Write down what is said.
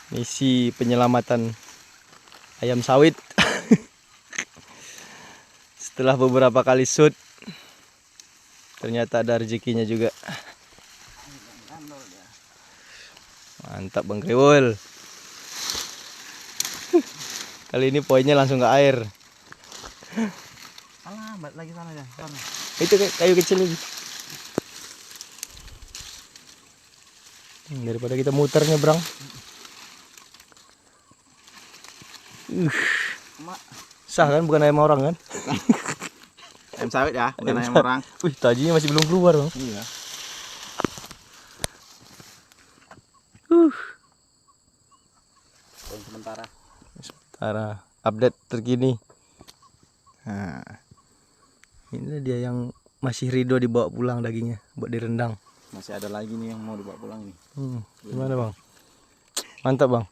Misi penyelamatan ayam sawit. Setelah beberapa kali shoot, ternyata ada rezekinya juga. Mantap Bang Kriwul. Kali ini poinnya langsung ke air. Alah, balik lagi sana ya. Sana. Itu kayu kecil ini. Daripada kita muter nyebrang. Mak. Sah kan, bukan ayam orang kan? Ayam sawit ya, bukan ayam sawit. orang. Wih, tajinya masih belum keluar Bang. Iya. Sementara update terkini. Nah, ini dia yang masih ridho dibawa pulang dagingnya buat direndang. Masih ada lagi nih yang mau dibawa pulang nih. Gimana Bang? Mantap Bang.